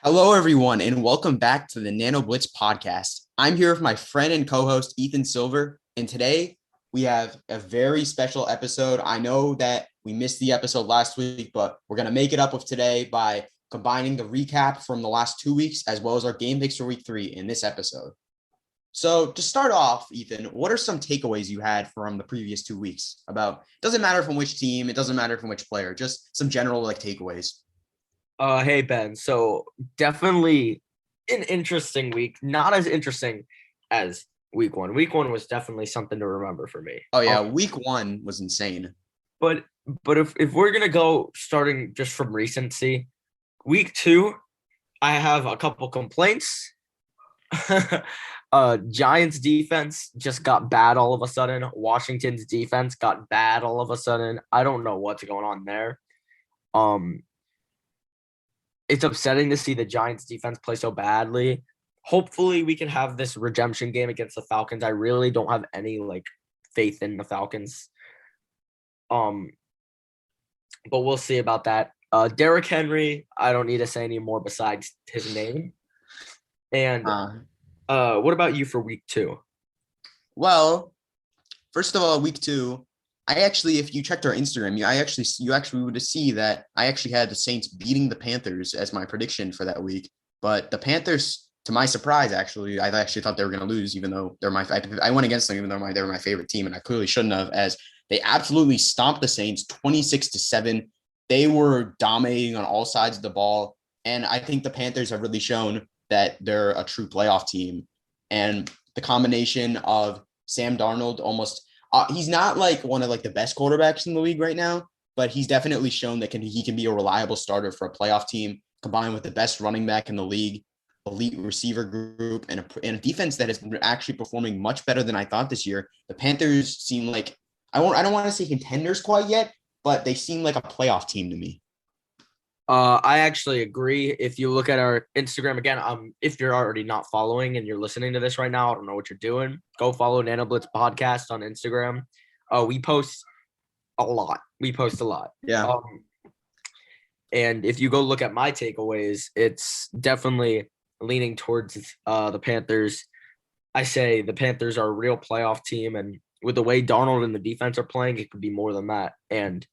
Hello, everyone, and welcome back to the Nano Blitz podcast. I'm here with my friend and co-host, Ethan Silver, and today we have a very special episode. I know that we missed the episode last week, but we're going to make it up with today by combining the recap from the last 2 weeks as well as our game picks for week 3 in this episode. So to start off, Ethan, what are some takeaways you had from the previous 2 weeks about, doesn't matter from which team, it doesn't matter from which player, just some general takeaways. Hey Ben. So definitely an interesting week. Not as interesting as week one. Week one was definitely something to remember for me. Oh yeah, week 1 was insane. But if we're gonna go starting just from recency, week 2, I have a couple complaints. Giants defense just got bad all of a sudden. Washington's defense got bad all of a sudden. I don't know what's going on there. It's upsetting to see the Giants defense play so badly. Hopefully we can have this redemption game against the Falcons. I really don't have any faith in the Falcons. But we'll see about that. Derrick Henry, I don't need to say any more besides his name. And what about you for week 2? Well, first of all, week 2, if you checked our Instagram, you actually would see that I actually had the Saints beating the Panthers as my prediction for that week. But the Panthers, to my surprise, I actually thought they were going to lose, even though I went against them, even though they were my favorite team, and I clearly shouldn't have, as they absolutely stomped the Saints 26-7. They were dominating on all sides of the ball, and I think the Panthers have really shown that they're a true playoff team. And the combination of Sam Darnold he's not one of the best quarterbacks in the league right now, but he's definitely shown that he can be a reliable starter for a playoff team, combined with the best running back in the league, elite receiver group, and a defense that has been actually performing much better than I thought this year. The Panthers seem like, I don't want to say contenders quite yet, but they seem like a playoff team to me. I actually agree. If you look at our Instagram again, if you're already not following and you're listening to this right now, I don't know what you're doing. Go follow Nano Blitz Podcast on Instagram. We post a lot. Yeah. And if you go look at my takeaways, it's definitely leaning towards the Panthers. I say the Panthers are a real playoff team, and with the way Darnold and the defense are playing, it could be more than that. And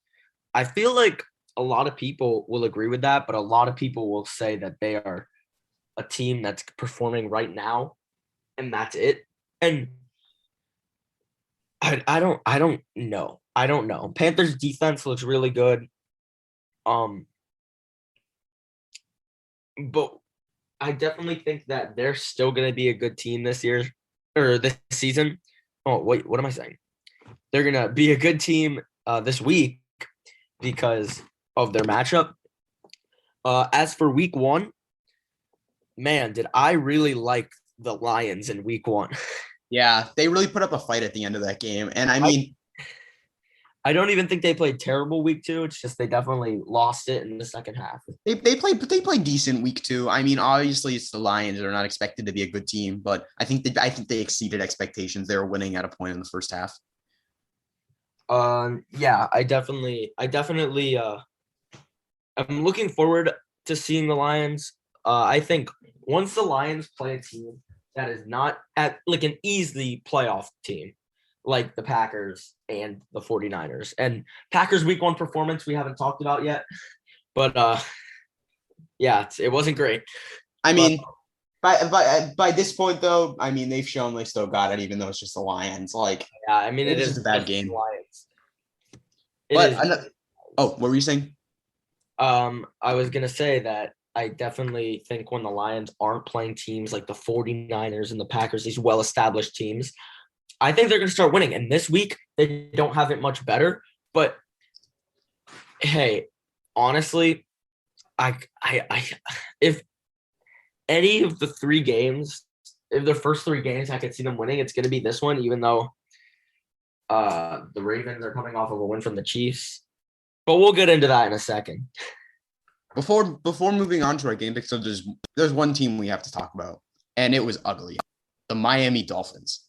I feel like a lot of people will agree with that, but a lot of people will say that they are a team that's performing right now, and that's it. And I don't know. Panthers defense looks really good. But I definitely think that they're still going to be a good team this year or this season. Oh, wait, what am I saying? They're going to be a good team this week because of their matchup. As for week 1, man, did I really like the Lions in week 1. Yeah, they really put up a fight at the end of that game. And I don't even think they played terrible week 2. It's just they definitely lost it in the second half. They played decent week 2. I mean, obviously it's the Lions. They're not expected to be a good team, but I think they exceeded expectations. They were winning at a point in the first half. Yeah, I definitely I'm looking forward to seeing the Lions. I think once the Lions play a team that is not at an easy playoff team, like the Packers and the 49ers. And Packers week 1 performance we haven't talked about yet. But yeah, it wasn't great. I mean, by this point though, I mean they've shown they still got it, even though it's just the Lions. Yeah, I mean it is just a bad game. Lions. What were you saying? I was gonna say that I definitely think when the Lions aren't playing teams like the 49ers and the Packers, these well-established teams, I think they're going to start winning. And this week, they don't have it much better. But, hey, honestly, if any of the 3 games, if the first 3 games I could see them winning, it's going to be this one, even though the Ravens are coming off of a win from the Chiefs. But we'll get into that in a second. Before moving on to our game pick, so there's one team we have to talk about, and it was ugly. The Miami Dolphins.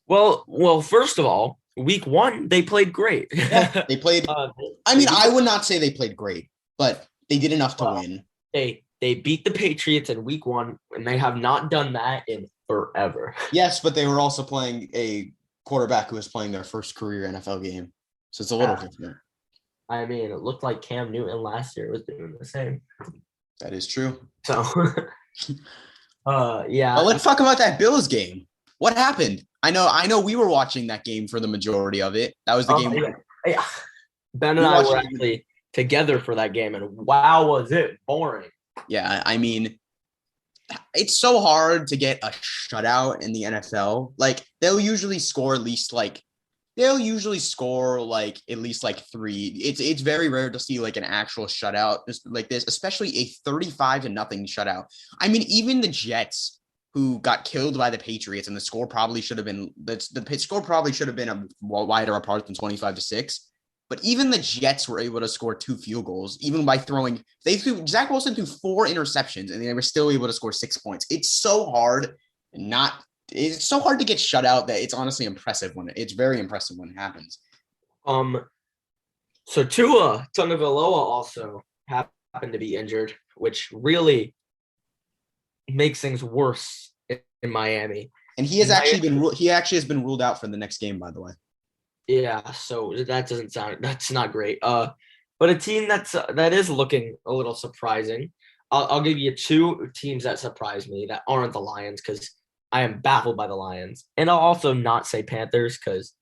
Well, first of all, week 1, they played great. They played. I would not say they played great, but they did enough to win. They They beat the Patriots in week 1, and they have not done that in forever. Yes, but they were also playing a quarterback who was playing their first career NFL game. So it's a little different. I mean, it looked like Cam Newton last year was doing the same. That is true. So, yeah. But let's talk about that Bills game. What happened? I know we were watching that game for the majority of it. That was the game. Yeah. Ben and I were actually together for that game, and wow, was it boring. Yeah, I mean, it's so hard to get a shutout in the NFL. Like, they'll usually score at least like 3. It's very rare to see like an actual shutout like this, especially a 35-0 shutout. I mean, even the Jets, who got killed by the Patriots, and the score probably should have been a wider apart than 25-6. But even the Jets were able to score 2 field goals, even by Zach Wilson threw 4 interceptions, and they were still able to score 6 points. It's so hard to get shut out that it's honestly impressive it's very impressive when it happens. So Tua Tagovailoa also happened to be injured, which really makes things worse in Miami. And he has been ruled out for the next game, by the way. Yeah, so that's not great. But a team that is looking a little surprising. I'll give you 2 teams that surprise me that aren't the Lions, because I am baffled by the Lions. And I'll also not say Panthers, because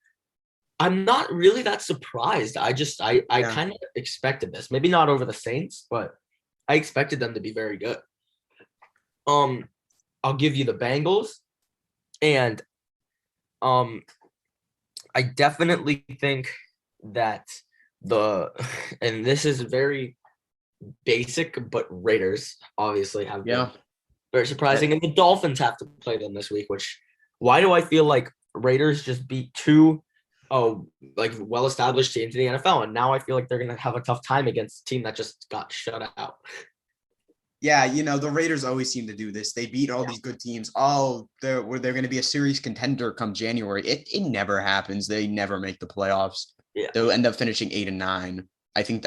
I'm not really that surprised. I kind of expected this. Maybe not over the Saints, but I expected them to be very good. I'll give you the Bengals, and I definitely think that and this is very basic, but Raiders obviously have been very surprising, and the Dolphins have to play them this week. Why do I feel like Raiders just beat 2 well-established teams in the NFL, and now I feel like they're going to have a tough time against a team that just got shut out? Yeah, the Raiders always seem to do this. They beat all these good teams. Oh, they're going to be a serious contender come January. It never happens. They never make the playoffs. Yeah. They'll end up finishing 8-9.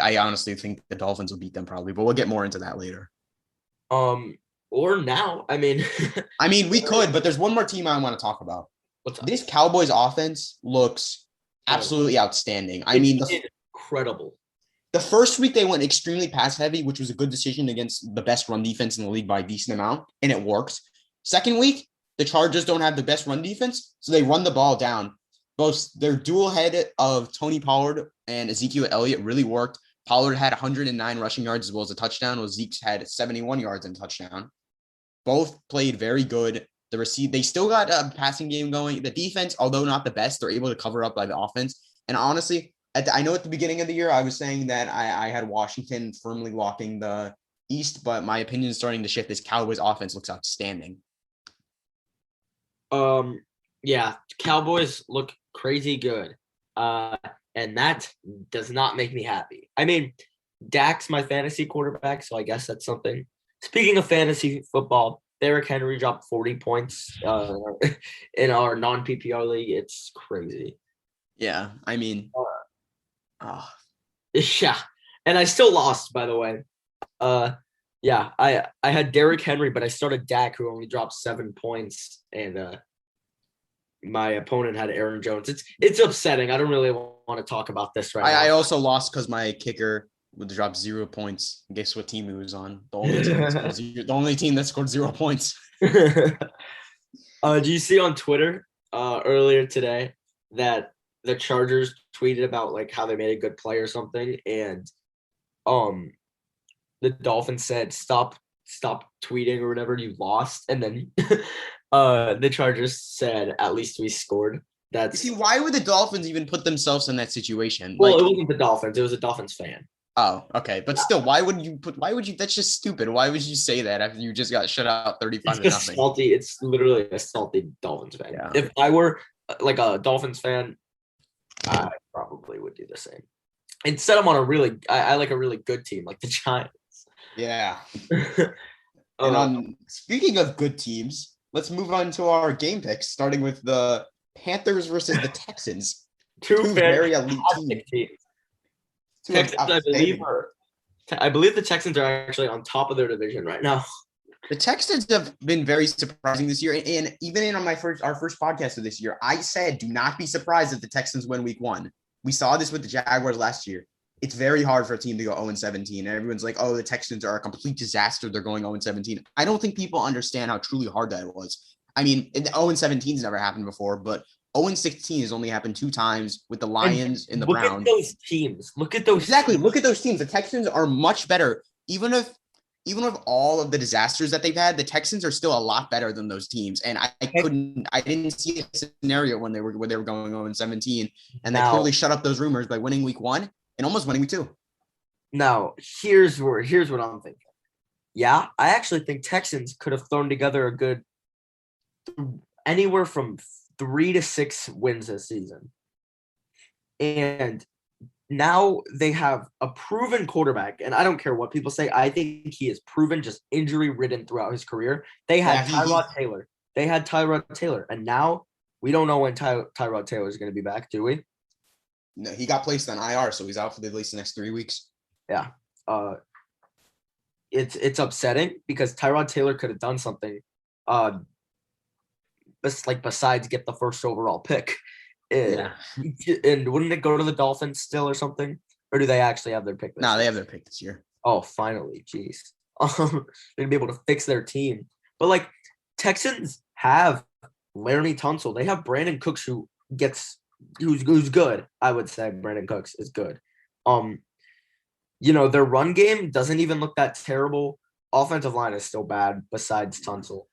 I honestly think the Dolphins will beat them probably, but we'll get more into that later. Or now. I mean, we could, but there's one more team I want to talk about. This Cowboys offense looks absolutely outstanding. Incredible. The first week they went extremely pass heavy, which was a good decision against the best run defense in the league by a decent amount, and it works. Second week, the Chargers don't have the best run defense, so they run the ball down. Both their dual head of Tony Pollard and Ezekiel Elliott really worked. Pollard had 109 rushing yards as well as a touchdown, while Zeke had 71 yards and a touchdown. Both played very good. They still got a passing game going. The defense, although not the best, they're able to cover up by the offense. And honestly, I know at the beginning of the year, I was saying that I had Washington firmly locking the East, but my opinion is starting to shift. This Cowboys offense looks outstanding. Yeah, Cowboys look crazy good. And that does not make me happy. I mean, Dak's my fantasy quarterback, so I guess that's something. Speaking of fantasy football, Derrick Henry dropped 40 points in our non-PPR league. It's crazy. Yeah, I mean, yeah, and I still lost, by the way. Yeah, I had Derrick Henry, but I started Dak, who only dropped 7 points, and my opponent had Aaron Jones. It's upsetting. I don't really want to talk about this right now. I also lost because my kicker would drop 0 points. Guess what team he was on? The only team that scored 0 points. Do you see on Twitter earlier today that the Chargers tweeted about like how they made a good play or something, and the Dolphins said stop tweeting or whatever, you lost, and then the Chargers said at least we scored. Why would the Dolphins even put themselves in that situation? Well, it wasn't the Dolphins, it was a Dolphins fan. Oh, okay. But still, why would you that's just stupid. Why would you say that after you just got shut out 35-0? Salty. It's literally a salty Dolphins fan. Yeah. If I were like a Dolphins fan, I probably would do the same. Instead, I'm on I like a really good team, like the Giants. Yeah. And speaking of good teams, let's move on to our game picks, starting with the Panthers versus the Texans. Two very elite teams. Texans, I believe, I believe the Texans are actually on top of their division right now. The Texans have been very surprising this year, and even in our first podcast of this year, I said do not be surprised if the Texans win Week 1. We saw this with the Jaguars last year. It's very hard for a team to go 0-17, and everyone's like, "Oh, the Texans are a complete disaster. They're going 0-17." I don't think people understand how truly hard that was. I mean, 0-17 has never happened before, but 0-16 has only happened 2 times with the Lions and the Browns. Look at those teams. Look at those. Exactly. Look at those teams. The Texans are much better, even with all of the disasters that they've had, the Texans are still a lot better than those teams. And I didn't see a scenario when they were going 0-17, and they clearly shut up those rumors by winning Week 1 and almost winning Week 2. Now, here's what I'm thinking. Yeah, I actually think Texans could have thrown together a good anywhere from 3 to 6 wins this season. And now they have a proven quarterback, and I don't care what people say. I think he is proven, just injury-ridden throughout his career. They had Tyrod Taylor. And now we don't know when Tyrod Taylor is going to be back, do we? No, he got placed on IR, so he's out for at least the next 3 weeks. Yeah. It's upsetting because Tyrod Taylor could have done something besides get the first overall pick. Yeah. And wouldn't it go to the Dolphins still or something? Or do they actually have their pick this year? No, they have their pick this year. Oh, finally. Jeez. They're going to be able to fix their team. But, Texans have Laramie Tunsil. They have Brandon Cooks who's good. I would say Brandon Cooks is good. Their run game doesn't even look that terrible. Offensive line is still bad besides Tunsil.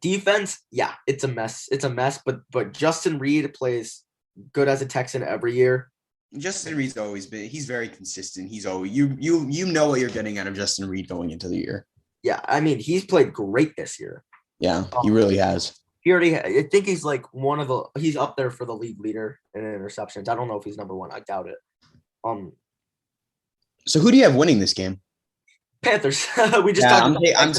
Defense, yeah, it's a mess. But Justin Reed plays good as a Texan every year. Justin Reed's always been. He's very consistent. He's always you know what you're getting out of Justin Reed going into the year. Yeah, I mean he's played great this year. Yeah, he really has. I think he's he's up there for the league leader in interceptions. I don't know if he's number 1. I doubt it. So who do you have winning this game? Panthers. We just talked about I'm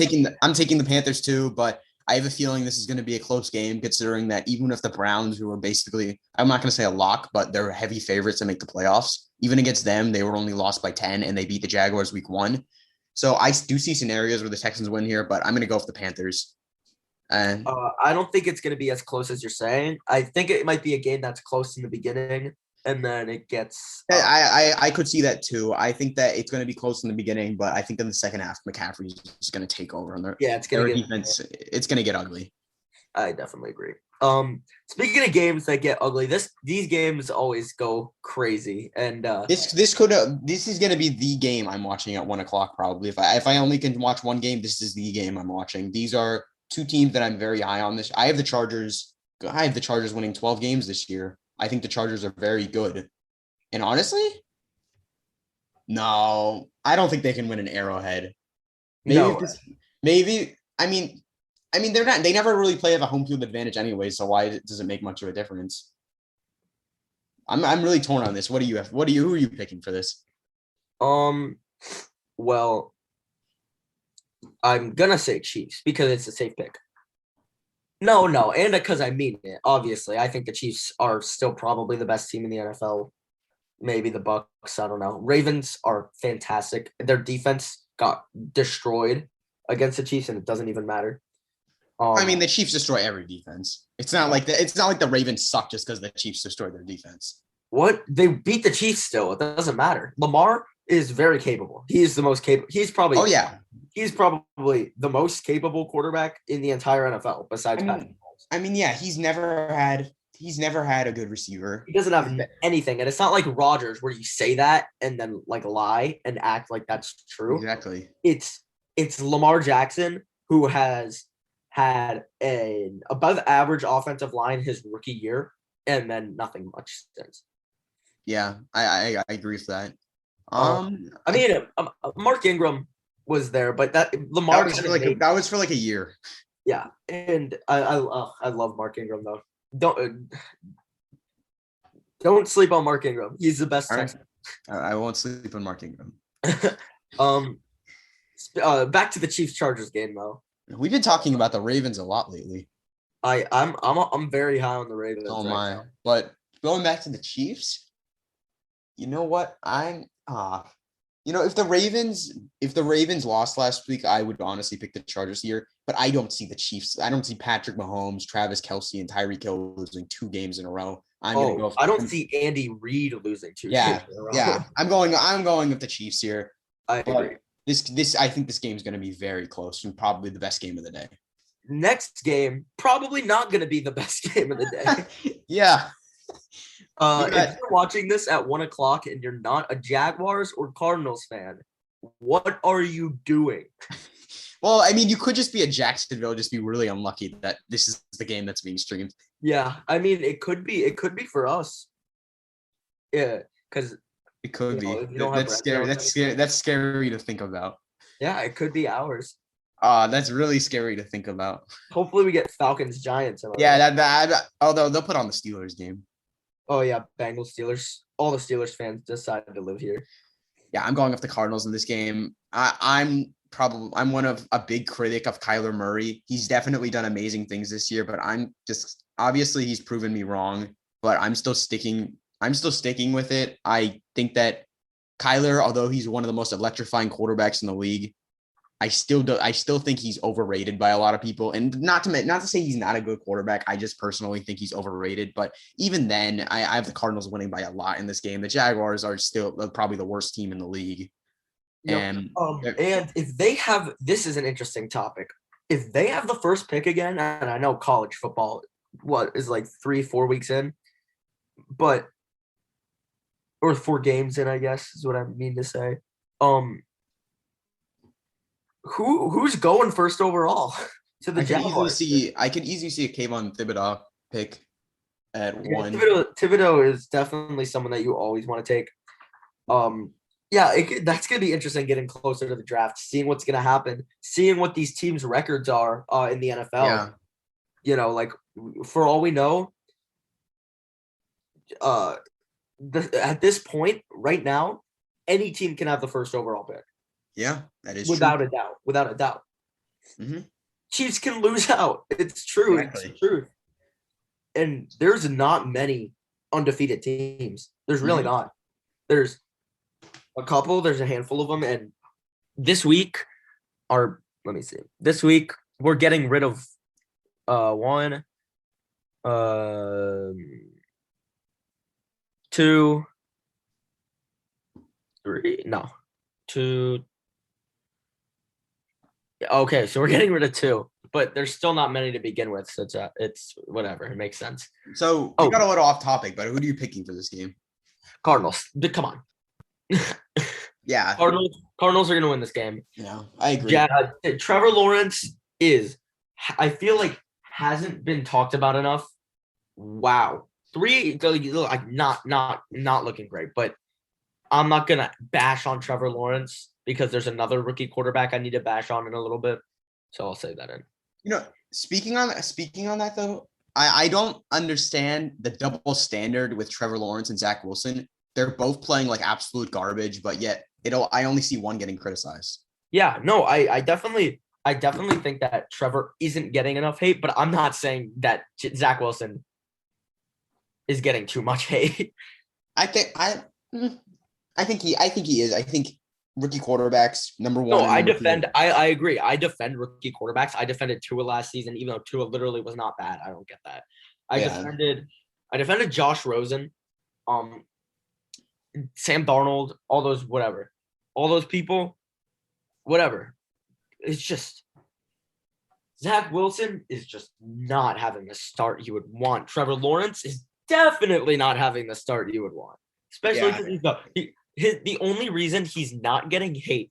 taking the Panthers too, but I have a feeling this is going to be a close game, considering that even if the Browns, who are basically, I'm not going to say a lock, but they're heavy favorites to make the playoffs, even against them, they were only lost by 10 and they beat the Jaguars Week 1. So I do see scenarios where the Texans win here, but I'm going to go with the Panthers. And I don't think it's going to be as close as you're saying. I think it might be a game that's close in the beginning, and then it gets. I could see that too. I think that it's going to be close in the beginning, but I think in the second half, McCaffrey's just going to take over on their it's going to get defense. It's going to get ugly. I definitely agree. Speaking of games that get ugly, these games always go crazy, and this is going to be the game I'm watching at 1:00 probably. If I only can watch one game, this is the game I'm watching. These are 2 teams that I'm very high on. I have the Chargers winning 12 games this year. I think the Chargers are very good. And honestly, no, I don't think they can win an Arrowhead. Maybe. I mean, they're not. They never really play have a home field advantage anyway. So why does it make much of a difference? I'm really torn on this. What do you have? Who are you picking for this? Well, I'm gonna say Chiefs because it's a safe pick. No, and because I mean it. Obviously, I think the Chiefs are still probably the best team in the NFL. Maybe the Bucs. I don't know. Ravens are fantastic. Their defense got destroyed against the Chiefs, and it doesn't even matter. The Chiefs destroy every defense. It's not like the Ravens suck just because the Chiefs destroyed their defense. What? They beat the Chiefs still. It doesn't matter. Lamar is very capable. He is the most capable. He's probably the most capable quarterback in the entire NFL besides Patrick Mahomes. He's never had a good receiver. He doesn't have anything, and it's not like Rodgers where you say that and then lie and act like that's true. Exactly. It's Lamar Jackson who has had an above average offensive line his rookie year and then nothing much since. Yeah, I agree with that. Mark Ingram was there, but that Lamar that was for a year. Yeah, and I love Mark Ingram though. Don't sleep on Mark Ingram. He's the best. Right. I won't sleep on Mark Ingram. Back to the Chiefs Chargers game though. We've been talking about the Ravens a lot lately. I'm very high on the Ravens. Oh my! Now. But going back to the Chiefs, you know what? I'm If the Ravens lost last week, I would honestly pick the Chargers here. But I don't see the Chiefs. I don't see Patrick Mahomes, Travis Kelce, and Tyreek Hill losing 2 games in a row. I'm gonna go. I don't see Andy Reid losing 2 games in a row. Yeah. I'm going with the Chiefs here. I agree. I think this game is going to be very close and probably the best game of the day. Next game, probably not going to be the best game of the day. Yeah. If you're watching this at 1:00 and you're not a Jaguars or Cardinals fan, what are you doing? Well, I mean, you could just be a Jacksonville, just be really unlucky that this is the game that's being streamed. Yeah, I mean, it could be for us. Yeah, because it could be. That's scary. That's scary to think about. Yeah, it could be ours. That's really scary to think about. Hopefully, we get Falcons Giants. Yeah, although they'll put on the Steelers game. Oh yeah, Bengals Steelers. All the Steelers fans decided to live here. Yeah, I'm going with the Cardinals in this game. I'm one of a big critic of Kyler Murray. He's definitely done amazing things this year, but obviously he's proven me wrong, but I'm still sticking with it. I think that Kyler, although he's one of the most electrifying quarterbacks in the league, I still think he's overrated by a lot of people. And not to say he's not a good quarterback. I just personally think he's overrated. But even then, I have the Cardinals winning by a lot in this game. The Jaguars are still probably the worst team in the league. Yep. And if they have, this is an interesting topic. If they have the first pick again, and I know college football, is like 3-4 weeks in, or 4 games in, I guess is what I mean to say. Who's going first overall to the Jaguars? I could easily see a Kayvon Thibodeau pick at 1. Thibodeau is definitely someone that you always want to take. That's going to be interesting getting closer to the draft, seeing what's going to happen, seeing what these teams' records are in the NFL. Yeah. For all we know, at this point right now, any team can have the first overall pick. Yeah, that is without true. Without a doubt. Mm-hmm. Chiefs can lose out. It's true. Exactly. It's true. And there's not many undefeated teams. There's really not. There's a couple. There's a handful of them. And this week, This week we're getting rid of 1, 2, 3. No, 2. Okay, so we're getting rid of 2, but there's still not many to begin with. So it's whatever. It makes sense. So we got a little off topic, but who are you picking for this game? Cardinals. Come on. Yeah. Cardinals are going to win this game. Yeah, I agree. Yeah, Trevor Lawrence I feel like hasn't been talked about enough. Wow. 3, not looking great, but I'm not going to bash on Trevor Lawrence because there's another rookie quarterback I need to bash on in a little bit. So I'll say that in. Speaking on that though, I don't understand the double standard with Trevor Lawrence and Zach Wilson. They're both playing like absolute garbage, but yet I only see one getting criticized. Yeah, no, I definitely think that Trevor isn't getting enough hate, but I'm not saying that Zach Wilson is getting too much hate. I think he is. I think rookie quarterbacks, number one. No, I agree. I defend rookie quarterbacks. I defended Tua last season, even though Tua literally was not bad. I don't get that. I defended Josh Rosen, Sam Darnold, all those people, whatever. It's just Zach Wilson is just not having the start you would want. Trevor Lawrence is definitely not having the start you would want, especially because the only reason he's not getting hate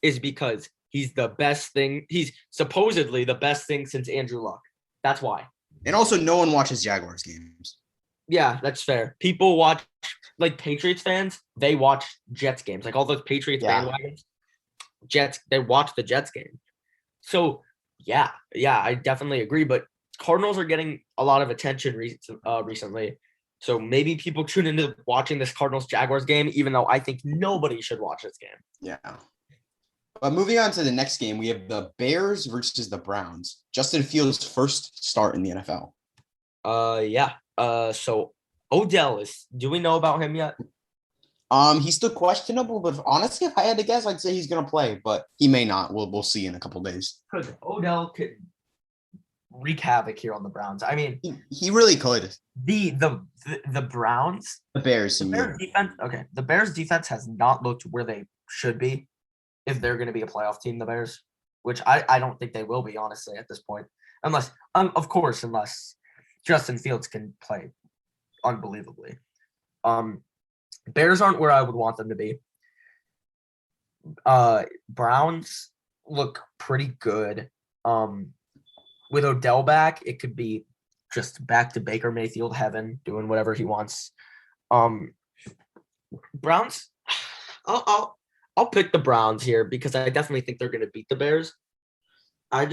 is because he's the best thing. He's supposedly the best thing since Andrew Luck. That's why. And also, no one watches Jaguars games. Yeah, that's fair. People watch, like Patriots fans, they watch Jets games. Like all those Patriots bandwagons, Jets, they watch the Jets game. So, yeah, I definitely agree. But Cardinals are getting a lot of attention recently. So maybe people tune into watching this Cardinals-Jaguars game, even though I think nobody should watch this game. Yeah. But moving on to the next game, we have the Bears versus the Browns. Justin Fields' first start in the NFL. So Odell do we know about him yet? He's still questionable, but honestly, if I had to guess, I'd say he's gonna play, but he may not. We'll see in a couple days. Because Odell could wreak havoc here on the Browns. I mean, he really could. The Browns, The Bears, the Bears defense. Okay, the Bears defense has not looked where they should be if they're going to be a playoff team. The Bears, which I don't think they will be, honestly, at this point, unless unless Justin Fields can play unbelievably. Bears aren't where I would want them to be. Browns look pretty good. With Odell back, it could be just back to Baker Mayfield heaven, doing whatever he wants. Browns, I'll pick the Browns here because I definitely think they're going to beat the Bears. I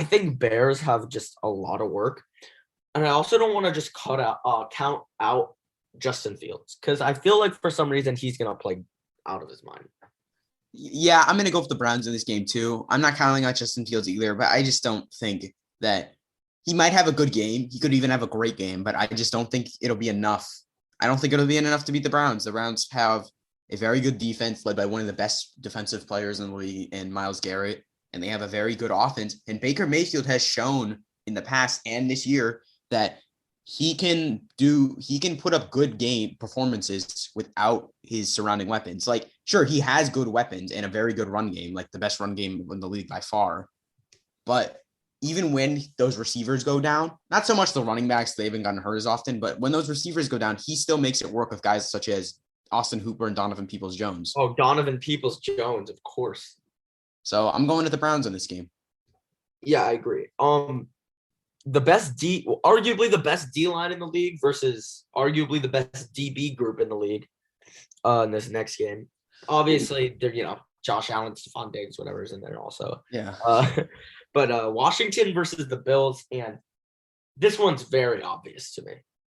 think Bears have just a lot of work, and I also don't want to just count out Justin Fields because I feel like for some reason he's going to play out of his mind. Yeah, I'm going to go with the Browns in this game too. I'm not counting out Justin Fields either, but I just don't think that he might have a good game. He could even have a great game, but I just don't think it'll be enough. I don't think it'll be enough to beat the Browns. The Browns have a very good defense led by one of the best defensive players in the league in Myles Garrett, and they have a very good offense. And Baker Mayfield has shown in the past and this year that he can put up good game performances without his surrounding weapons. Like, sure, he has good weapons and a very good run game, like the best run game in the league by far. But even when those receivers go down, not so much the running backs, they haven't gotten hurt as often, but when those receivers go down, he still makes it work with guys such as Austin Hooper and Donovan Peoples-Jones. Oh, Donovan Peoples-Jones, of course. So I'm going to the Browns in this game. Yeah, I agree. Arguably the best D line in the league versus arguably the best DB group in the league in this next game. Obviously, they're Josh Allen, Stephon Diggs, whatever is in there also. Yeah. But Washington versus the Bills, and this one's very obvious to me.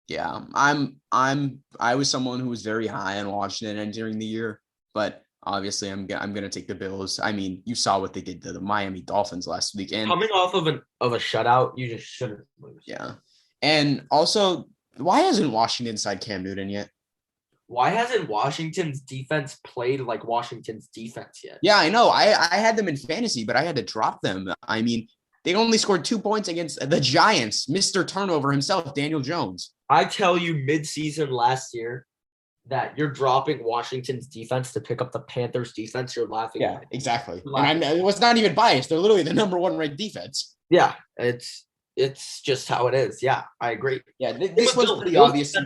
Yeah, I was someone who was very high on Washington entering the year, but obviously I'm gonna take the Bills. I mean, you saw what they did to the Miami Dolphins last week, and coming off of a shutout, you just shouldn't lose. Yeah, and also, why hasn't Washington signed Cam Newton yet? Why hasn't Washington's defense played like Washington's defense yet? Yeah, I know. I had them in fantasy, but I had to drop them. I mean, they only scored 2 points against the Giants, Mr. Turnover himself, Daniel Jones. I tell you, mid-season last year, that you're dropping Washington's defense to pick up the Panthers' defense. You're laughing. Yeah, exactly. And it was not even biased. They're literally the number one ranked defense. Yeah, it's just how it is. Yeah, I agree. Yeah, this was pretty obvious.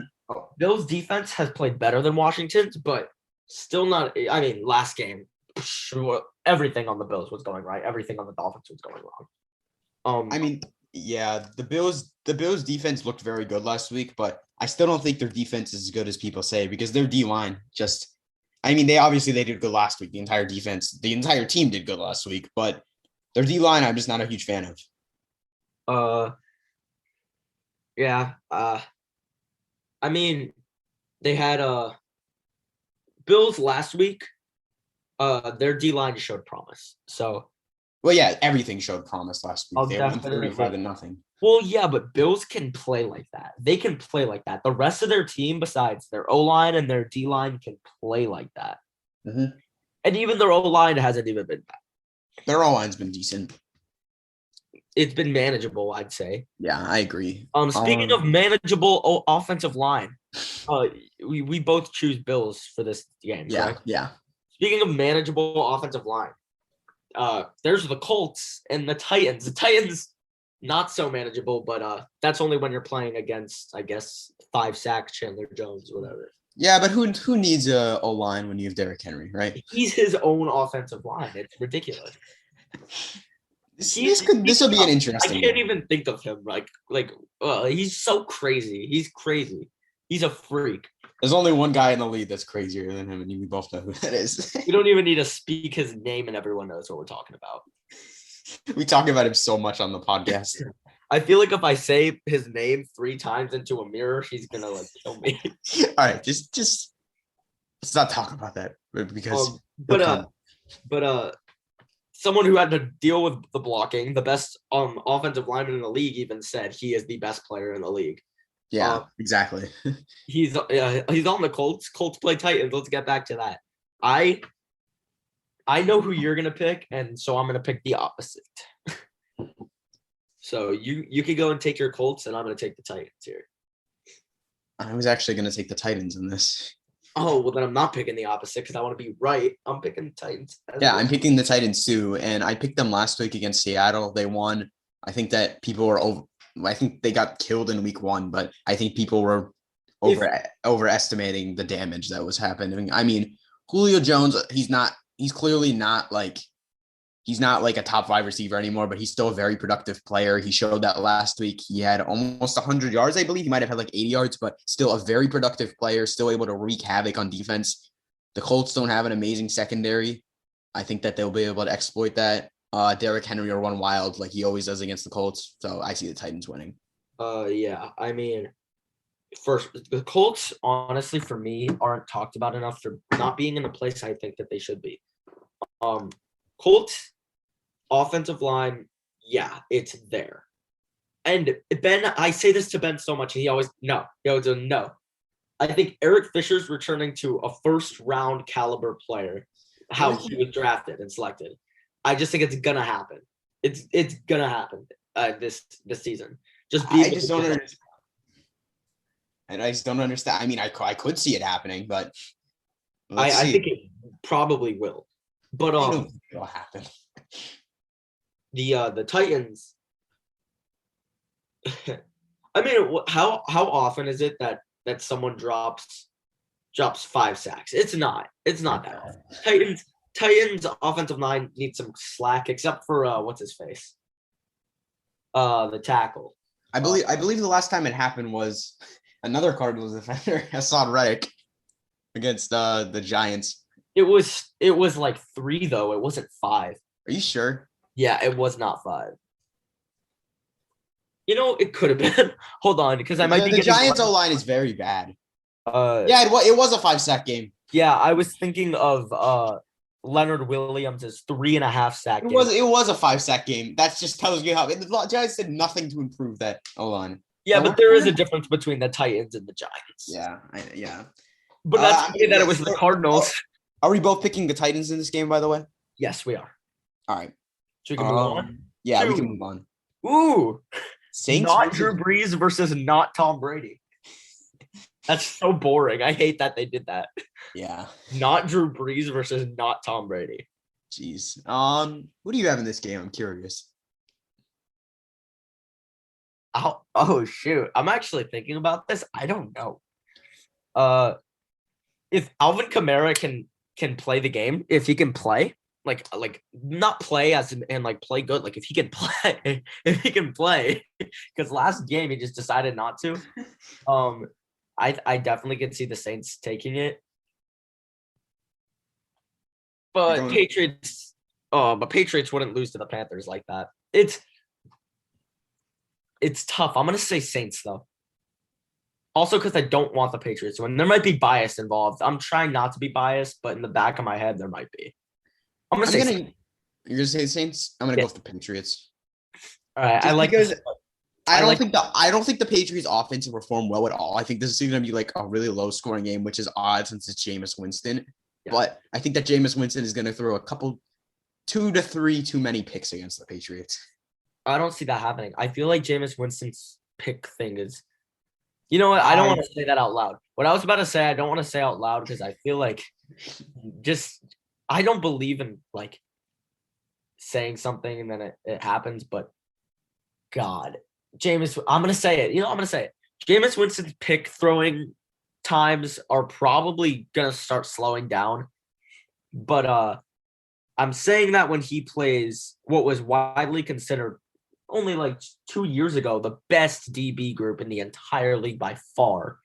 Bill's defense has played better than Washington's, but still not. I mean, last game, everything on the Bills was going right. Everything on the Dolphins was going wrong. I mean, yeah, the Bills defense looked very good last week, but I still don't think their defense is as good as people say because their D-line just – I mean, they did good last week. The entire team did good last week, but their D-line I'm just not a huge fan of. Yeah. I mean, they had Bills last week. Their D-line showed promise. So – well, yeah, everything showed promise last week. They were 35-0. Well, yeah, but Bills can play like that. They can play like that. The rest of their team, besides their O-line and their D-line, can play like that. Mm-hmm. And even their O-line hasn't even been bad. Their O-line's been decent. It's been manageable, I'd say. Yeah, I agree. Speaking of manageable offensive line, we both choose Bills for this game. Yeah, correct? Yeah. Speaking of manageable offensive line, there's the Colts and the Titans. The Titans, not so manageable, but that's only when you're playing against, I guess, 5-sack Chandler Jones, whatever. Yeah, but who needs a O-line when you have Derrick Henry, right? He's his own offensive line. It's ridiculous. This will be an interesting. I can't even think of him he's so crazy. He's crazy. He's a freak. There's only one guy in the league that's crazier than him, and we both know who that is. We don't even need to speak his name, and everyone knows what we're talking about. We talk about him so much on the podcast. I feel like if I say his name 3 times into a mirror, he's gonna kill me. All right, just let's not talk about that because. Someone who had to deal with the blocking, the best offensive lineman in the league, even said he is the best player in the league. Yeah, exactly. He's on the Colts. Colts play Titans. Let's get back to that. I know who you're gonna pick, and so I'm gonna pick the opposite. So you could go and take your Colts, and I'm gonna take the Titans here. I was actually going to take the Titans in this. Oh, well, then I'm not picking the opposite because I want to be right. I'm picking the Titans. Yeah, I'm picking the Titans too, and I picked them last week against Seattle. They won. I think that people were over. I think they got killed in week 1, but I think people were overestimating the damage that was happening. I mean, Julio Jones, he's clearly not like a top 5 receiver anymore, but he's still a very productive player. He showed that last week. He had almost 100 yards, I believe. He might have had like 80 yards, but still a very productive player, still able to wreak havoc on defense. The Colts don't have an amazing secondary. I think that they'll be able to exploit that. Derrick Henry will run wild like he always does against the Colts. So I see the Titans winning. Yeah. I mean, first, the Colts, honestly, for me, aren't talked about enough for not being in the place I think that they should be. Colts offensive line, yeah, it's there. And Ben, I say this to Ben so much, and he always no. I think Eric Fisher's returning to a first-round caliber player, how he was drafted and selected. I just think it's gonna happen. It's gonna happen this season. I just don't understand. And I just don't understand. I mean, I could see it happening, but I think it probably will. But I don't think it'll happen. The Titans. I mean, how often is it that someone drops 5 sacks? It's not that often. Titans offensive line needs some slack, except for what's his face, the tackle. I believe the last time it happened was another Cardinals defender, Hassan Reddick, against the Giants. It was like 3 though. It wasn't 5. Are you sure? Yeah, it was not 5. You know, it could have been. Hold on, because I might be. The Giants' O-line is very bad. Yeah, it was a 5-sack game. Yeah, I was thinking of Leonard Williams' 3.5 sack game. It was a 5-sack game. That just tells you how the Giants did nothing to improve that O-line. Yeah, but there is a difference between the Titans and the Giants. Yeah. But that's the way that it was the Cardinals. Are we both picking the Titans in this game, by the way? Yes, we are. All right. So we can move on? Yeah, we can move on. Ooh. Saints not Drew Brees versus not Tom Brady. That's so boring. I hate that they did that. Yeah. Not Drew Brees versus not Tom Brady. Jeez. Who do you have in this game? I'm curious. Oh shoot. I'm actually thinking about this. I don't know. If Alvin Kamara can play the game, if he can play, like not play as in like play good, like if he can play, because last game he just decided not to. I definitely could see the Saints taking it. But Patriots wouldn't lose to the Panthers like that. It's tough. I'm gonna say Saints though. Also, because I don't want the Patriots to win. There might be bias involved. I'm trying not to be biased, but in the back of my head, there might be. You're gonna say Saints? I'm gonna go with the Patriots. All right, I don't think the Patriots offense will perform well at all. I think this is going to be like a really low scoring game, which is odd since it's Jameis Winston. Yeah. But I think that Jameis Winston is going to throw a couple 2 to 3 too many picks against the Patriots. I don't see that happening. I feel like Jameis Winston's pick thing is, you know what? I don't want to say that out loud. What I was about to say, I don't want to say out loud because I feel like I don't believe in like saying something and then it happens. But God, Jameis, I'm going to say it. I'm going to say it. Jameis Winston's pick throwing times are probably going to start slowing down. But I'm saying that when he plays what was widely considered only like 2 years ago, the best DB group in the entire league by far.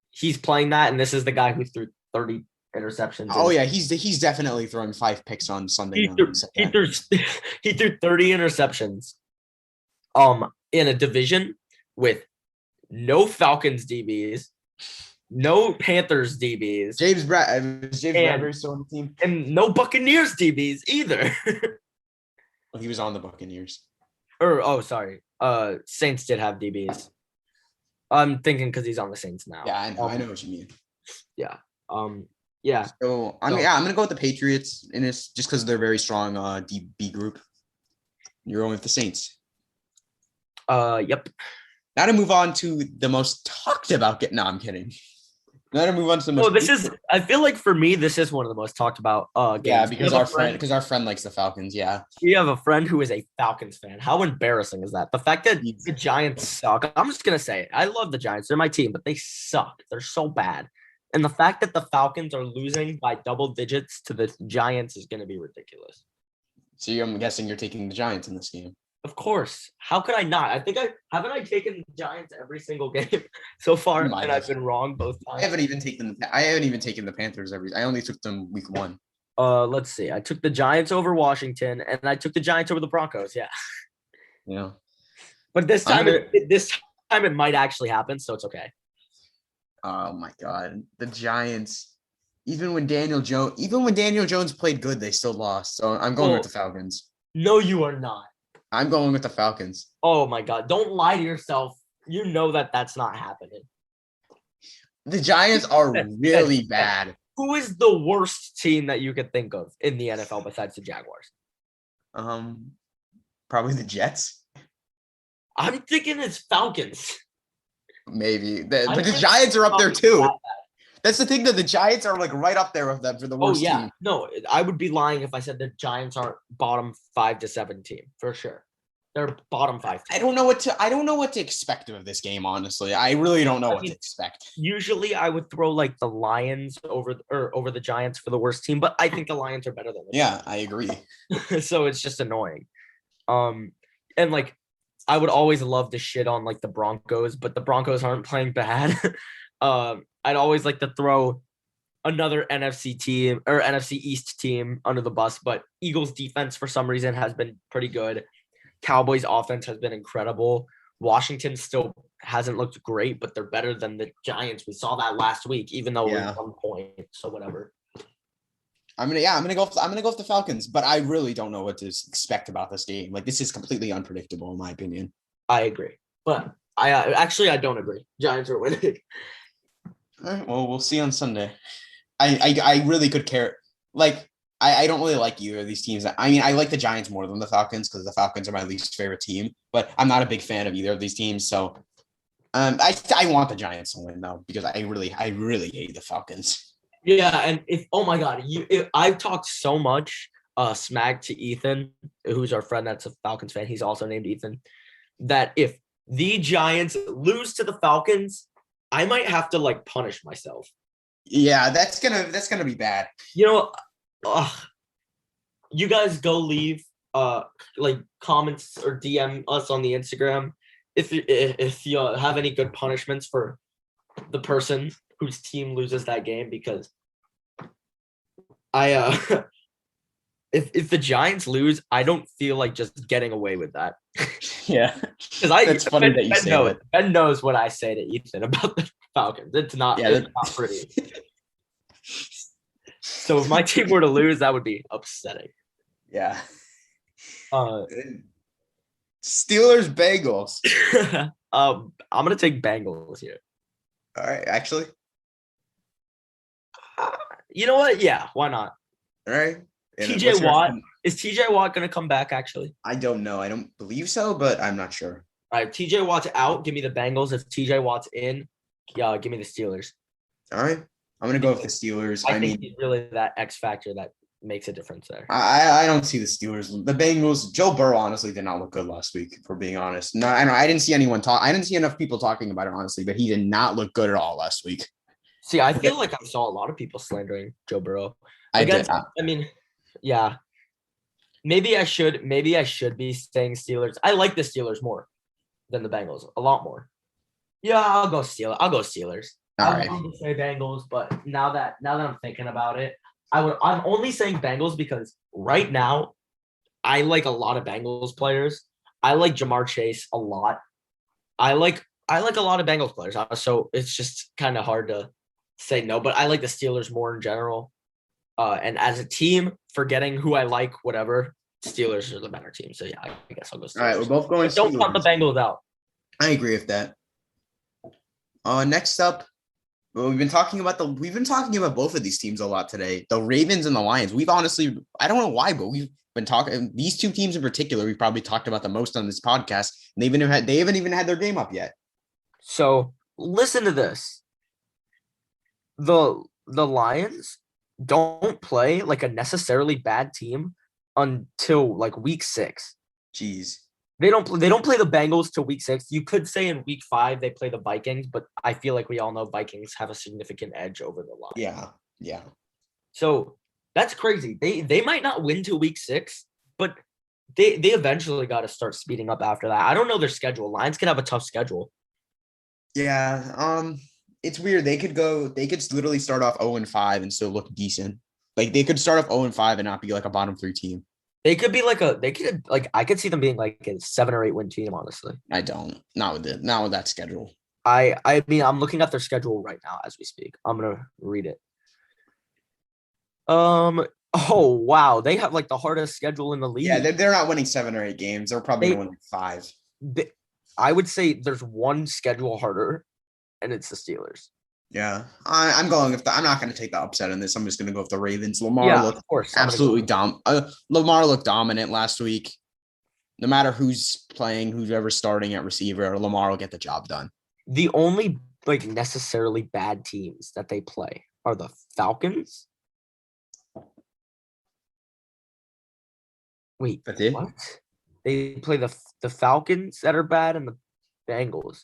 He's playing that, and this is the guy who threw 30 interceptions. Oh yeah, he's definitely throwing 5 picks on Sunday. He threw 30 interceptions. In a division with no Falcons DBs, no Panthers DBs, James Bradbury still on the team, and no Buccaneers DBs either. Well, he was on the Buccaneers. Sorry. Saints did have DBs. I'm thinking because he's on the Saints now. Yeah, I know what you mean. Yeah. Yeah. So I'm gonna go with the Patriots in this just because they're very strong DB group. You're going with the Saints. Yep. Now to move on to the most talked about. No, I'm kidding. Now to move on to the most. I feel like for me, this is one of the most talked about games. Yeah, because our friend likes the Falcons. Yeah. We have a friend who is a Falcons fan. How embarrassing is that? The fact that the Giants suck. I'm just gonna say it. I love the Giants. They're my team, but they suck. They're so bad. And the fact that the Falcons are losing by double digits to the Giants is gonna be ridiculous. So I'm guessing you're taking the Giants in this game. Of course. How could I not? I think I taken the Giants every single game so far, and I've been wrong both times. I haven't even taken the Panthers I only took them week 1. Let's see. I took the Giants over Washington, and I took the Giants over the Broncos. Yeah. Yeah. But this time it might actually happen, so it's okay. Oh my God, the Giants. Even when Daniel Jones played good, they still lost. So I'm going with the Falcons. No, you are not. I'm going with the Falcons. Oh my God! Don't lie to yourself. You know that that's not happening. The Giants are really bad. Who is the worst team that you could think of in the NFL besides the Jaguars? Probably the Jets. I'm thinking it's Falcons. Maybe, but the Giants are up there too. That's the thing that the Giants are like right up there with them for the worst team. No, I would be lying if I said the Giants aren't bottom 5 to 7 team for sure. They're bottom 5 team. I don't know what to expect of this game, honestly. I really don't know what to expect. Usually I would throw like the Lions over the Giants for the worst team, but I think the Lions are better than them. Yeah, I agree. So it's just annoying. And like I would always love to shit on like the Broncos, but the Broncos aren't playing bad. I'd always like to throw another NFC team or NFC East team under the bus, but Eagles defense for some reason has been pretty good. Cowboys offense has been incredible. Washington still hasn't looked great, but they're better than the Giants. We saw that last week, even though it was 1 point. So whatever. I'm gonna go with the Falcons, but I really don't know what to expect about this game. Like, this is completely unpredictable in my opinion. I agree, but I don't agree. Giants are winning. All right, well, we'll see on Sunday. I really could care. Like, I don't really like either of these teams. I mean, I like the Giants more than the Falcons because the Falcons are my least favorite team, but I'm not a big fan of either of these teams. So I want the Giants to win though, because I really hate the Falcons. Yeah, and I've talked so much smack to Ethan, who's our friend that's a Falcons fan. He's also named Ethan. That if the Giants lose to the Falcons, I might have to like punish myself. Yeah, that's gonna be bad. You know, you guys go leave like comments or DM us on the Instagram if you have any good punishments for the person whose team loses that game, because I if the Giants lose, I don't feel like just getting away with that. Yeah, because it's funny that you say that. Ben knows what I say to Ethan about the Falcons. It's not pretty. So if my team were to lose, that would be upsetting. Yeah. Steelers, Bengals. I'm gonna take Bengals here. All right, actually. You know what? Yeah, why not? All right. TJ Watt. Is TJ Watt going to come back, actually? I don't know. I don't believe so, but I'm not sure. All right, TJ Watt's out. Give me the Bengals. If TJ Watt's in, give me the Steelers. All right. I'm going to go with the Steelers. I think he's really that X factor that makes a difference there. I don't see the Steelers. The Bengals, Joe Burrow honestly did not look good last week, for being honest. No, I didn't see anyone talk. I didn't see enough people talking about it, honestly, but he did not look good at all last week. See, I feel like I saw a lot of people slandering Joe Burrow. I mean, yeah. Maybe I should be saying Steelers. I like the Steelers more than the Bengals, a lot more. Yeah, I'll go Steelers. All I right. wanted to say Bengals, but now that I'm thinking about it, I'm only saying Bengals because right now I like a lot of Bengals players. I like Jamar Chase a lot. I like a lot of Bengals players, so it's just kind of hard to say no, but I like the Steelers more in general. And as a team, forgetting who I like, whatever, Steelers are the better team. So, yeah, I guess I'll go Steelers. All right, we're both going But don't count the Steelers. Bengals out. I agree with that. Next up, we've been talking about both of these teams a lot today. The Ravens and the Lions. We've honestly, I don't know why, but we've been talking these two teams in particular. We've probably talked about the most on this podcast. And they haven't even had their game up yet. So listen to this. The Lions don't play like a necessarily bad team until like week 6. Jeez. They don't play the Bengals till week 6. You could say in week 5 they play the Vikings, but I feel like we all know Vikings have a significant edge over the Lions. Yeah. So that's crazy. They might not win till week 6, but they eventually got to start speeding up after that. I don't know their schedule. Lions could have a tough schedule. Yeah. It's weird. They could literally start off 0-5 and still look decent. Like they could start off 0-5 and not be like a bottom 3 team. They could be I could see them being like a 7 or 8 win team, honestly. I don't. Not with that schedule. I mean, I'm looking at their schedule right now as we speak. I'm gonna read it. Oh wow, they have like the hardest schedule in the league. Yeah, they're not winning 7 or 8 games. They're probably gonna win like 5. I would say there's one schedule harder, and it's the Steelers. Yeah, I'm going with I'm not going to take the upset in this. I'm just going to go with the Ravens. Lamar looked absolutely Lamar looked dominant last week. No matter who's playing, who's ever starting at receiver, Lamar will get the job done. The only like necessarily bad teams that they play are the Falcons. Wait, what? They play the Falcons that are bad and the Bengals.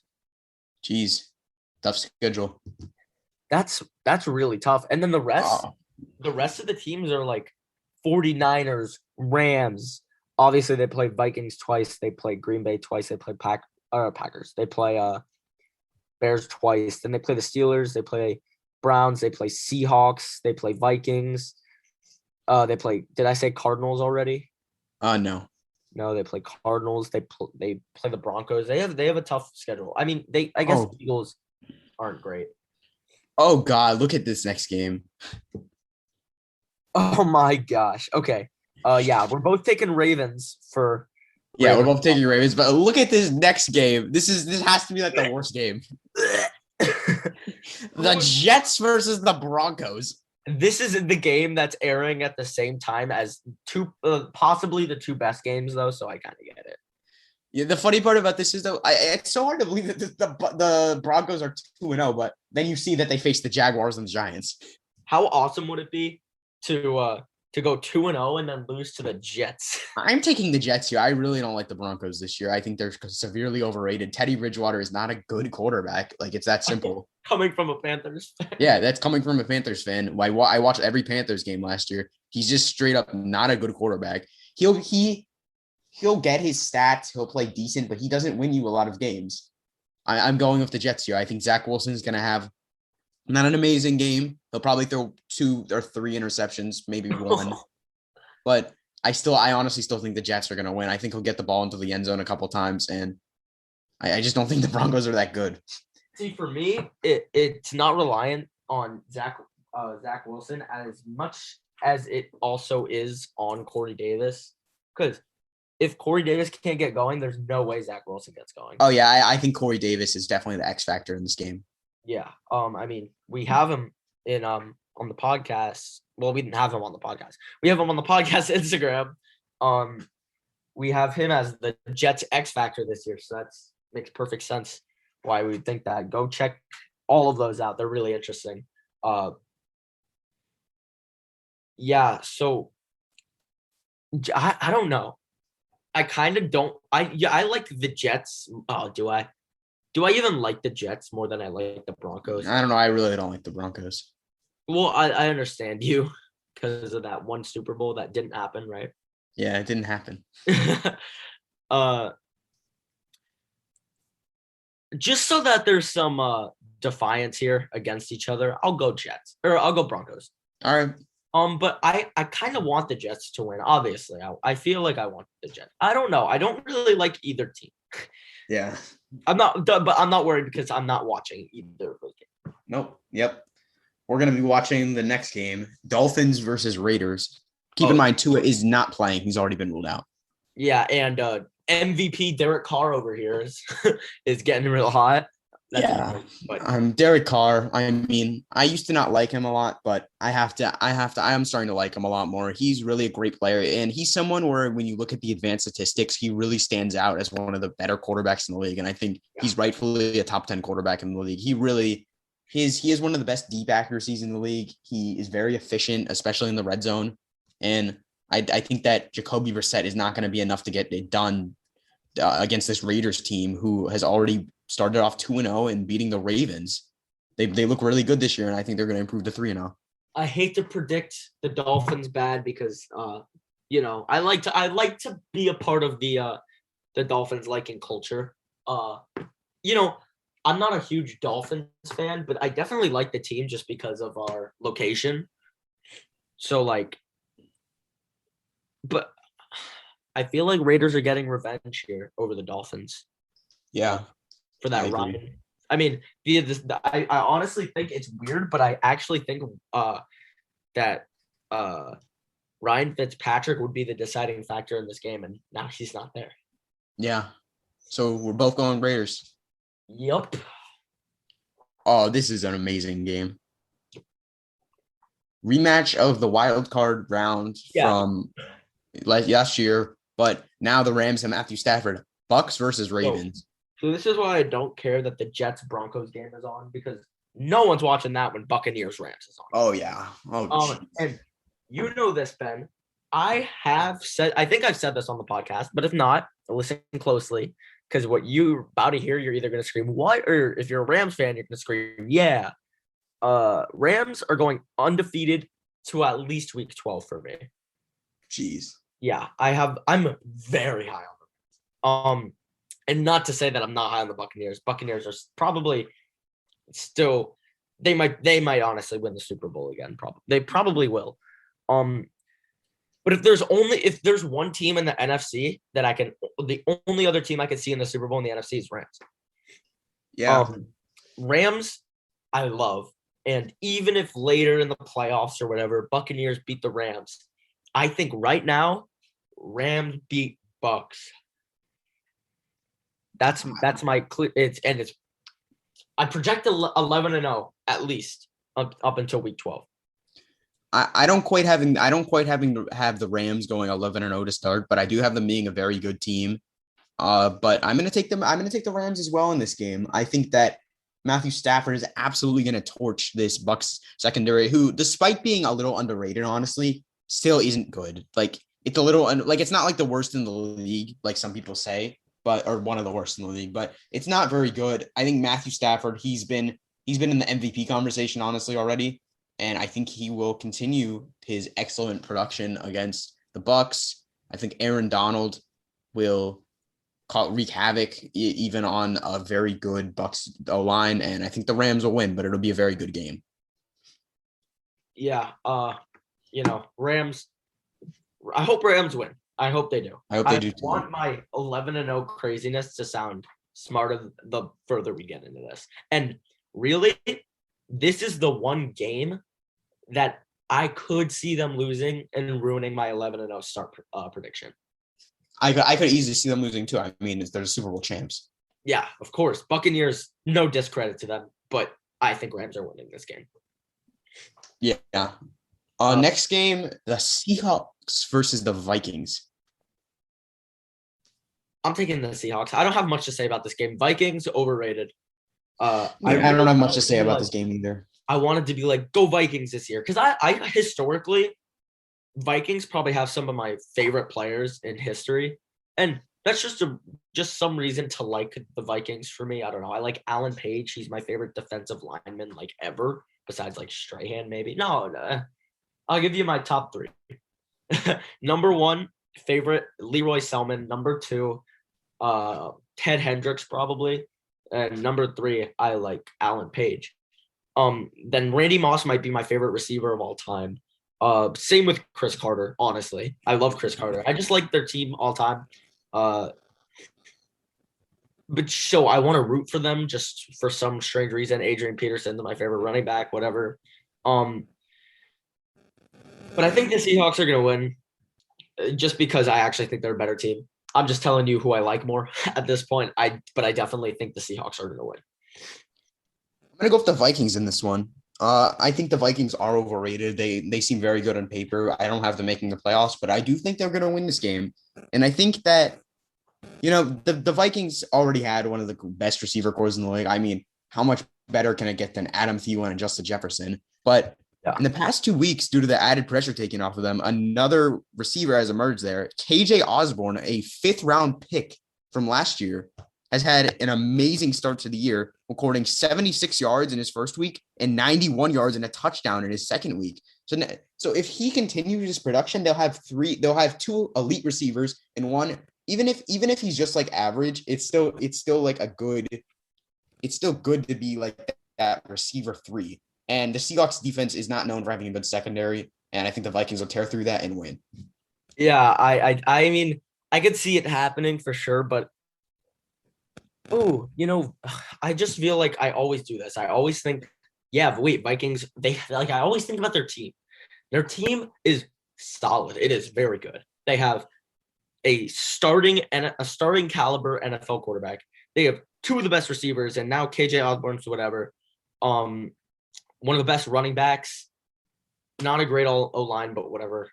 Jeez, tough schedule. That's really tough. And then the rest of the teams are like 49ers, Rams. Obviously, they play Vikings twice. They play Green Bay twice. They play Packers. They play Bears twice. Then they play the Steelers. They play Browns. They play Seahawks. They play Vikings. Did I say Cardinals already? No. No, they play Cardinals. They play the Broncos. They have a tough schedule. I mean, the Eagles aren't great. Oh God, look at this next game. Oh my gosh. Okay. Yeah, we're both taking Ravens for. Yeah, we're both taking Ravens, but look at this next game. This has to be like the worst game. The Jets versus the Broncos. This is the game that's airing at the same time as possibly the two best games, though. So I kind of get it. Yeah, the funny part about this is though, it's so hard to believe that the Broncos are 2-0, but then you see that they face the Jaguars and the Giants. How awesome would it be to go 2-0 and then lose to the Jets? I'm taking the Jets here. I really don't like the Broncos this year. I think they're severely overrated. Teddy Bridgewater is not a good quarterback. Like it's that simple. Coming from a Panthers fan. Yeah, that's coming from a Panthers fan. I watched every Panthers game last year. He's just straight up not a good quarterback. He'll get his stats. He'll play decent, but he doesn't win you a lot of games. I'm going with the Jets here. I think Zach Wilson is going to have not an amazing game. He'll probably throw 2 or 3 interceptions, maybe 1. But I honestly still think the Jets are going to win. I think he'll get the ball into the end zone a couple times, and I just don't think the Broncos are that good. See, for me, it's not reliant on Zach Wilson as much as it also is on Corey Davis, because if Corey Davis can't get going, there's no way Zach Wilson gets going. Oh, yeah. I think Corey Davis is definitely the X factor in this game. Yeah. I mean, we have him on the podcast. Well, we didn't have him on the podcast. We have him on the podcast Instagram. We have him as the Jets X factor this year. So that makes perfect sense why we would think that. Go check all of those out. They're really interesting. Yeah. So I don't know. I kind of don't. I like the Jets. Oh, do I? Do I even like the Jets more than I like the Broncos? I don't know. I really don't like the Broncos. Well, I understand you because of that one Super Bowl that didn't happen, right? Yeah, it didn't happen. Just so that there's some defiance here against each other, I'll go Jets or I'll go Broncos. All right. But I kind of want the Jets to win. Obviously, I feel like I want the Jets. I don't know. I don't really like either team. Yeah. I'm not worried because I'm not watching either of those games. Nope. Yep. We're going to be watching the next game, Dolphins versus Raiders. Keep in mind, Tua is not playing. He's already been ruled out. Yeah, and MVP Derek Carr over here is getting real hot. That's Derek Carr. I mean, I used to not like him a lot, but I am starting to like him a lot more. He's really a great player, and he's someone where when you look at the advanced statistics, he really stands out as one of the better quarterbacks in the league. And I think he's rightfully a top 10 quarterback in the league. He is one of the best deep accuracies in the league. He is very efficient, especially in the red zone. And I think that Jacoby Brissett is not going to be enough to get it done against this Raiders team who has already started off 2-0 and beating the Ravens. They look really good this year, and I think they're going to improve to 3-0. I hate to predict the Dolphins bad because I like to be a part of the Dolphins liking culture. I'm not a huge Dolphins fan, but I definitely like the team just because of our location. So but I feel like Raiders are getting revenge here over the Dolphins. Yeah. For that Ryan. I mean, I honestly think it's weird, but I actually think that Ryan Fitzpatrick would be the deciding factor in this game, and now he's not there. Yeah. So we're both going Raiders. Yep. Oh, this is an amazing game. Rematch of the wild card round from last year, but now the Rams and Matthew Stafford. Bucs versus Ravens. So this is why I don't care that the Jets-Broncos game is on, because no one's watching that when Buccaneers-Rams is on. Oh, yeah. And you know this, Ben. I think I've said this on the podcast, but if not, listen closely, because what you're about to hear, you're either going to scream, what? Or if you're a Rams fan, you're going to scream, yeah. Rams are going undefeated to at least week 12 for me. Jeez. Yeah, I'm very high on them. And not to say that I'm not high on the Buccaneers. Buccaneers are probably still they might honestly win the Super Bowl again. They probably will. But if there's one team in the NFC that the only other team I can see in the Super Bowl in the NFC is Rams. Yeah. Rams, I love. And even if later in the playoffs or whatever, Buccaneers beat the Rams, I think right now, Rams beat Bucs. That's my clear. I project 11-0 at least up until week 12. I don't quite have the Rams going 11-0 to start, but I do have them being a very good team. But I'm going to take the Rams as well in this game. I think that Matthew Stafford is absolutely going to torch this Bucs secondary, who, despite being a little underrated, honestly, still isn't good. Like, it's a little it's not like the worst in the league, like some people say, or one of the worst in the league, but it's not very good. I think Matthew Stafford, he's been in the MVP conversation, honestly, already. And I think he will continue his excellent production against the Bucs. I think Aaron Donald will wreak havoc even on a very good Bucs O-line, and I think the Rams will win, but it'll be a very good game. Yeah, Rams. I hope Rams win. I hope they do. I hope they do too. I want my 11-0 craziness to sound smarter the further we get into this. And really, this is the one game that I could see them losing and ruining my 11-0 start prediction. I could easily see them losing too. I mean, they're the Super Bowl champs. Yeah, of course. Buccaneers, no discredit to them, but I think Rams are winning this game. Yeah. Next game, the Seahawks versus the Vikings. I'm taking the Seahawks. I don't have much to say about this game. Vikings, overrated. I don't have much to say about this game either. I wanted to be like, go Vikings this year. Because I historically, Vikings probably have some of my favorite players in history. And that's just some reason to like the Vikings for me. I don't know. I like Alan Page. He's my favorite defensive lineman like ever, besides like Strahan maybe. No, I'll give you my top three. Number one, favorite, Leroy Selman. Number two, Ted Hendricks probably. And number three, I like Alan Page. Then Randy Moss might be my favorite receiver of all time. Same with Chris Carter, honestly. I love Chris Carter. I just like their team all time. But so I want to root for them just for some strange reason. Adrian Peterson's my favorite running back, whatever. But I think the Seahawks are going to win just because I actually think they're a better team. I'm just telling you who I like more at this point. But I definitely think the Seahawks are going to win. I'm gonna go with the Vikings in this one. I think the Vikings are overrated. They seem very good on paper. I don't have them making the playoffs, but I do think they're gonna win this game. And I think that the Vikings already had one of the best receiver cores in the league. I mean, how much better can it get than Adam Thielen and Justin Jefferson? But in the past 2 weeks, due to the added pressure taken off of them, another receiver has emerged there. KJ Osborne, a 5th-round pick from last year, has had an amazing start to the year, recording 76 yards in his first week and 91 yards and a touchdown in his second week. So if he continues his production, they'll have 2 elite receivers and one. Even if he's just like average, it's still like it's still good to be like that receiver 3. And the Seahawks defense is not known for having a good secondary, and I think the Vikings will tear through that and win. Yeah, I mean, I could see it happening for sure, but I just feel like I always do this. I always think, yeah, but wait, Vikings, I always think about their team. Their team is solid. It is very good. They have a starting caliber NFL quarterback. They have 2 of the best receivers, and now KJ Osborne's whatever. One of the best running backs. Not a great O-line, but whatever.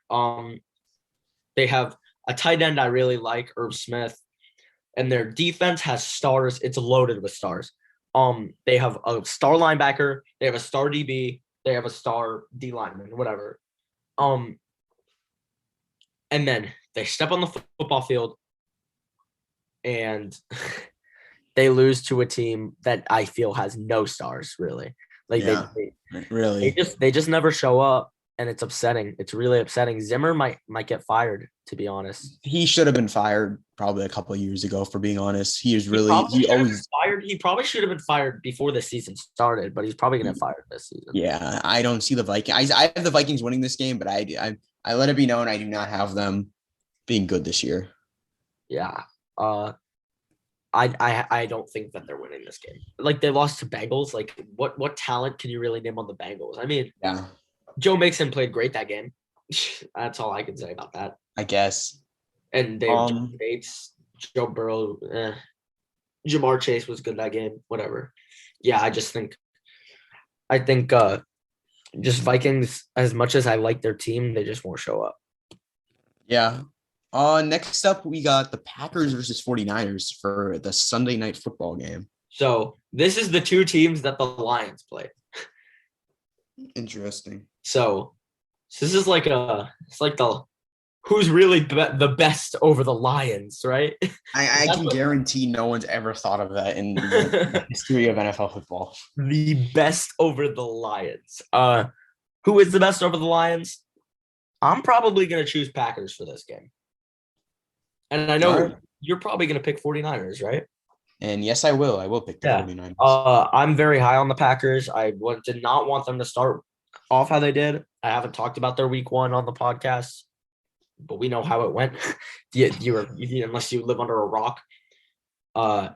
They have a tight end I really like, Irv Smith. And their defense has stars. It's loaded with stars. They have a star linebacker. They have a star DB. They have a star D lineman, whatever. And then they step on the football field and they lose to a team that I feel has no stars, really. Like they just never show up. And it's upsetting. It's really upsetting. Zimmer might get fired, to be honest. He should have been fired probably a couple of years ago, for being honest. He probably should have been fired before the season started, but he's probably going to get fired this season. Yeah, I don't see the Vikings. I have the Vikings winning this game, but I let it be known I do not have them being good this year. Yeah. I don't think that they're winning this game. Like, they lost to Bengals. Like, what talent can you really name on the Bengals? I mean, yeah. Joe Mixon played great that game. That's all I can say about that. I guess. And Dave Bates, Joe Burrow, Jamar Chase was good that game. Whatever. Yeah, I think just Vikings, as much as I like their team, they just won't show up. Yeah. Next up, we got the Packers versus 49ers for the Sunday night football game. So this is the 2 teams that the Lions play. Interesting. So this is like the who's really the best over the Lions, right? I can guarantee no one's ever thought of that in the history of NFL football. The best over the Lions. Who is the best over the Lions? I'm probably going to choose Packers for this game. And I know you're probably going to pick 49ers, right? And yes, I will. I will pick the 49ers. I'm very high on the Packers. I did not want them to start off how they did. I haven't talked about their week 1 on the podcast, but we know how it went. Unless you live under a rock. I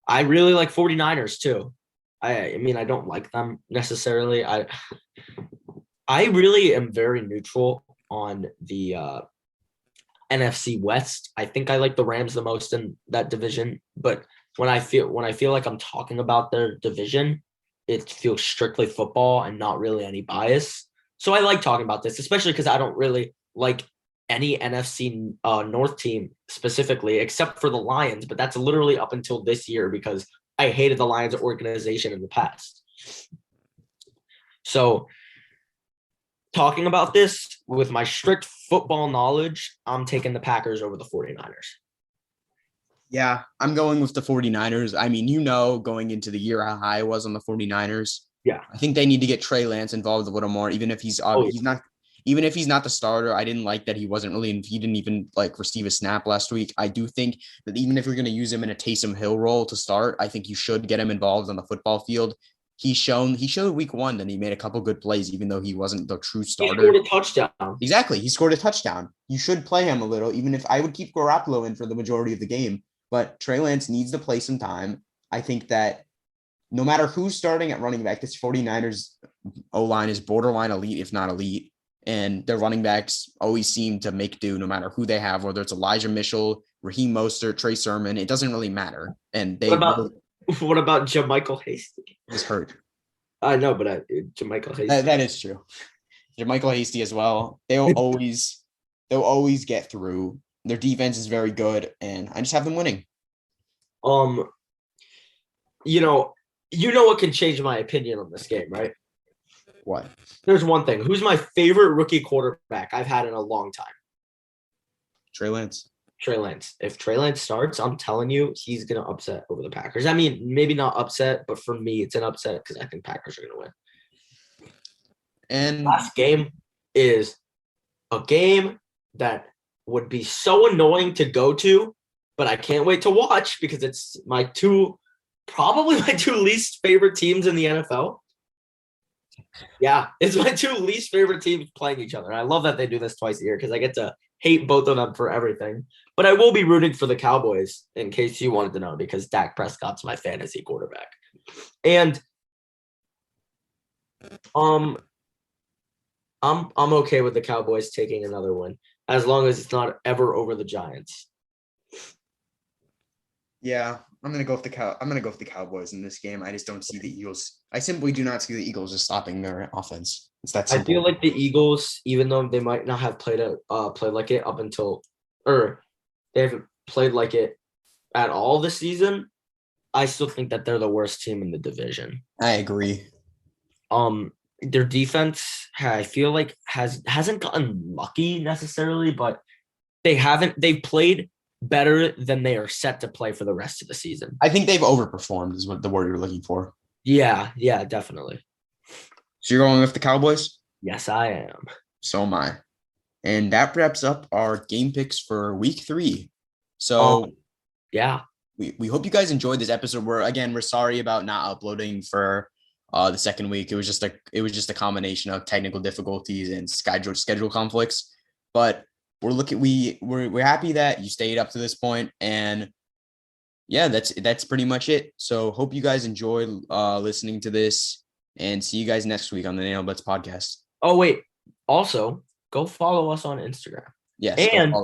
really like 49ers too. I mean, I don't like them necessarily. I really am very neutral on the NFC West. I think I like the Rams the most in that division, but when I feel like I'm talking about their division, it feels strictly football and not really any bias. So I like talking about this, especially because I don't really like any NFC North team specifically, except for the Lions, but that's literally up until this year because I hated the Lions organization in the past. So talking about this with my strict football knowledge, I'm taking the Packers over the 49ers. Yeah, I'm going with the 49ers. I mean, going into the year how high I was on the 49ers. Yeah. I think they need to get Trey Lance involved a little more, even if he's not the starter. I didn't like that he didn't even like receive a snap last week. I do think that even if you're going to use him in a Taysom Hill role to start, I think you should get him involved on the football field. He showed week 1 that he made a couple good plays, even though he wasn't the true starter. He scored a touchdown. Exactly. He scored a touchdown. You should play him a little, even if I would keep Garoppolo in for the majority of the game. But Trey Lance needs to play some time. I think that no matter who's starting at running back, this 49ers O-line is borderline elite, if not elite. And their running backs always seem to make do no matter who they have, whether it's Elijah Mitchell, Raheem Mostert, Trey Sermon. It doesn't really matter. And they what about JaMychal Hasty? was hurt. I know, but JaMychal Hasty. That is true. JaMychal Hasty as well. They'll always get through. Their defense is very good, and I just have them winning. You know what can change my opinion on this game, right? What? There's one thing. Who's my favorite rookie quarterback I've had in a long time? Trey Lance. Trey Lance. If Trey Lance starts, I'm telling you, he's going to upset over the Packers. I mean, maybe not upset, but for me, it's an upset because I think Packers are going to win. And last game is a game that would be so annoying to go to, but I can't wait to watch because it's probably my two least favorite teams in the NFL. Yeah, it's my two least favorite teams playing each other. And I love that they do this twice a year because I get to hate both of them for everything. But I will be rooting for the Cowboys in case you wanted to know because Dak Prescott's my fantasy quarterback. And I'm okay with the Cowboys taking another win as long as it's not ever over the Giants. Yeah, I'm gonna go with the Cowboys in this game. I just don't see the Eagles. I simply do not see the Eagles just stopping their offense. It's that simple. I feel like the Eagles, even though they might not have played like it up until, or they haven't played like it at all this season, I still think that they're the worst team in the division. I agree. Their defense, I feel like hasn't gotten lucky necessarily, but they've played better than they are set to play for the rest of the season. I think they've overperformed is what the word you're looking for. Yeah, definitely. So you're going with the Cowboys? Yes, I am. So am I. And that wraps up our game picks for week 3. So yeah. We hope you guys enjoyed this episode. We're sorry about not uploading for the second week. It was just a combination of technical difficulties and schedule conflicts. But we're happy that you stayed up to this point, and yeah, that's pretty much it. So hope you guys enjoy listening to this, and see you guys next week on the Nail Butts podcast. Oh wait, also go follow us on Instagram. Yes, and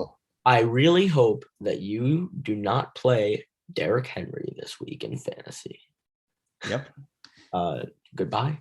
I really hope that you do not play Derrick Henry this week in fantasy. Yep. Goodbye.